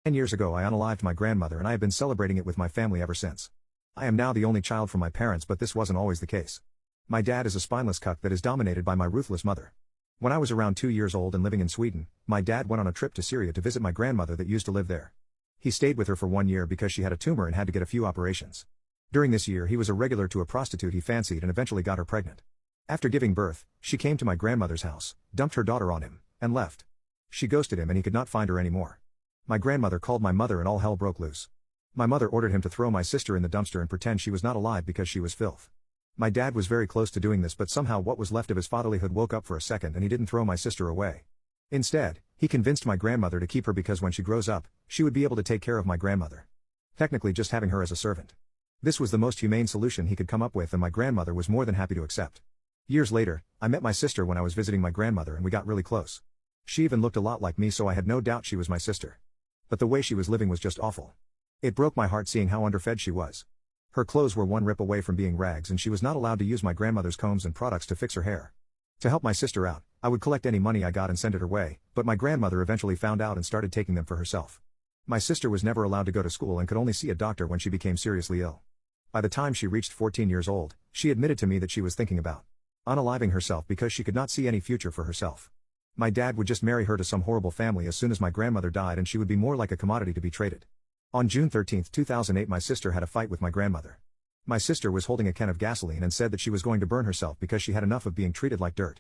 10 years ago I unalived my grandmother and I have been celebrating it with my family ever since. I am now the only child from my parents, but this wasn't always the case. My dad is a spineless cuck that is dominated by my ruthless mother. When I was around 2 years old and living in Sweden, my dad went on a trip to Syria to visit my grandmother that used to live there. He stayed with her for 1 year because she had a tumor and had to get a few operations. During this year he was a regular to a prostitute he fancied and eventually got her pregnant. After giving birth, she came to my grandmother's house, dumped her daughter on him, and left. She ghosted him and he could not find her anymore. My grandmother called my mother and all hell broke loose. My mother ordered him to throw my sister in the dumpster and pretend she was not alive because she was filth. My dad was very close to doing this, but somehow what was left of his fatherlyhood woke up for a second and he didn't throw my sister away. Instead, he convinced my grandmother to keep her because when she grows up, she would be able to take care of my grandmother. Technically just having her as a servant. This was the most humane solution he could come up with and my grandmother was more than happy to accept. Years later, I met my sister when I was visiting my grandmother and we got really close. She even looked a lot like me, so I had no doubt she was my sister. But the way she was living was just awful. It broke my heart seeing how underfed she was. Her clothes were one rip away from being rags and she was not allowed to use my grandmother's combs and products to fix her hair. To help my sister out, I would collect any money I got and send it her way, but my grandmother eventually found out and started taking them for herself. My sister was never allowed to go to school and could only see a doctor when she became seriously ill. By the time she reached 14 years old, she admitted to me that she was thinking about unaliving herself because she could not see any future for herself. My dad would just marry her to some horrible family as soon as my grandmother died and she would be more like a commodity to be traded. On June 13, 2008 my sister had a fight with my grandmother. My sister was holding a can of gasoline and said that she was going to burn herself because she had enough of being treated like dirt.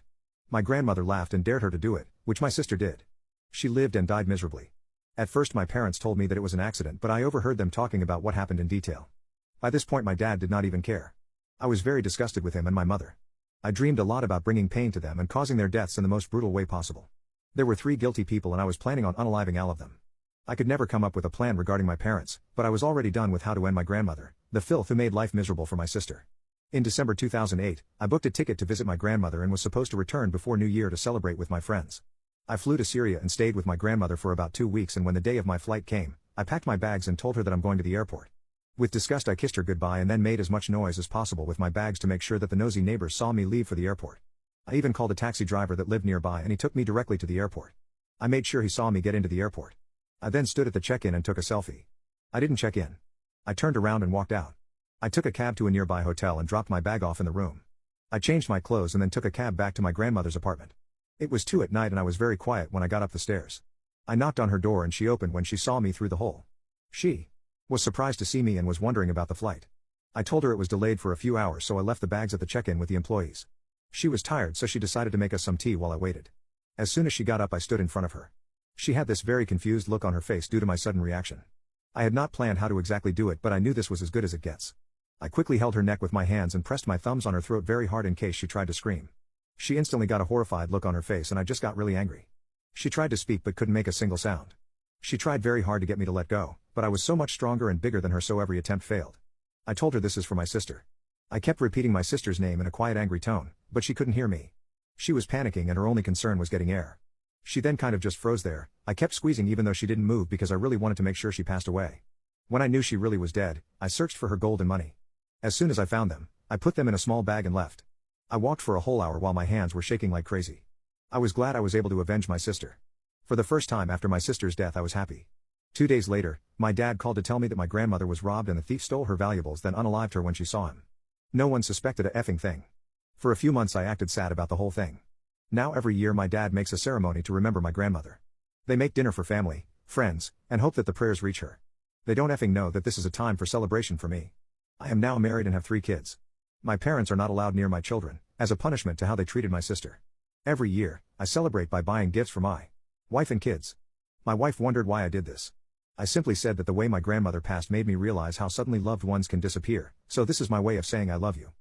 My grandmother laughed and dared her to do it, which my sister did. She lived and died miserably. At first my parents told me that it was an accident, but I overheard them talking about what happened in detail. By this point my dad did not even care. I was very disgusted with him and my mother. I dreamed a lot about bringing pain to them and causing their deaths in the most brutal way possible. There were 3 guilty people and I was planning on unaliving all of them. I could never come up with a plan regarding my parents, but I was already done with how to end my grandmother, the filth who made life miserable for my sister. In December 2008, I booked a ticket to visit my grandmother and was supposed to return before New Year to celebrate with my friends. I flew to Syria and stayed with my grandmother for about 2 weeks, and when the day of my flight came, I packed my bags and told her that I'm going to the airport. With disgust I kissed her goodbye and then made as much noise as possible with my bags to make sure that the nosy neighbors saw me leave for the airport. I even called a taxi driver that lived nearby and he took me directly to the airport. I made sure he saw me get into the airport. I then stood at the check-in and took a selfie. I didn't check in. I turned around and walked out. I took a cab to a nearby hotel and dropped my bag off in the room. I changed my clothes and then took a cab back to my grandmother's apartment. It was 2 at night and I was very quiet when I got up the stairs. I knocked on her door and she opened when she saw me through the hole. She was surprised to see me and was wondering about the flight. I told her it was delayed for a few hours, so I left the bags at the check-in with the employees. She was tired, so she decided to make us some tea while I waited. As soon as she got up I stood in front of her. She had this very confused look on her face due to my sudden reaction. I had not planned how to exactly do it, but I knew this was as good as it gets. I quickly held her neck with my hands and pressed my thumbs on her throat very hard in case she tried to scream. She instantly got a horrified look on her face and I just got really angry. She tried to speak but couldn't make a single sound. She tried very hard to get me to let go, but I was so much stronger and bigger than her, so every attempt failed. I told her this is for my sister. I kept repeating my sister's name in a quiet angry tone, but she couldn't hear me. She was panicking and her only concern was getting air. She then kind of just froze there. I kept squeezing even though she didn't move because I really wanted to make sure she passed away. When I knew she really was dead, I searched for her gold and money. As soon as I found them, I put them in a small bag and left. I walked for a whole hour while my hands were shaking like crazy. I was glad I was able to avenge my sister. For the first time after my sister's death I was happy. 2 days later, my dad called to tell me that my grandmother was robbed and the thief stole her valuables, then unalived her when she saw him. No one suspected a effing thing. For a few months I acted sad about the whole thing. Now every year my dad makes a ceremony to remember my grandmother. They make dinner for family, friends, and hope that the prayers reach her. They don't effing know that this is a time for celebration for me. I am now married and have 3 kids. My parents are not allowed near my children, as a punishment to how they treated my sister. Every year, I celebrate by buying gifts for my wife and kids. My wife wondered why I did this. I simply said that the way my grandmother passed made me realize how suddenly loved ones can disappear, so this is my way of saying I love you.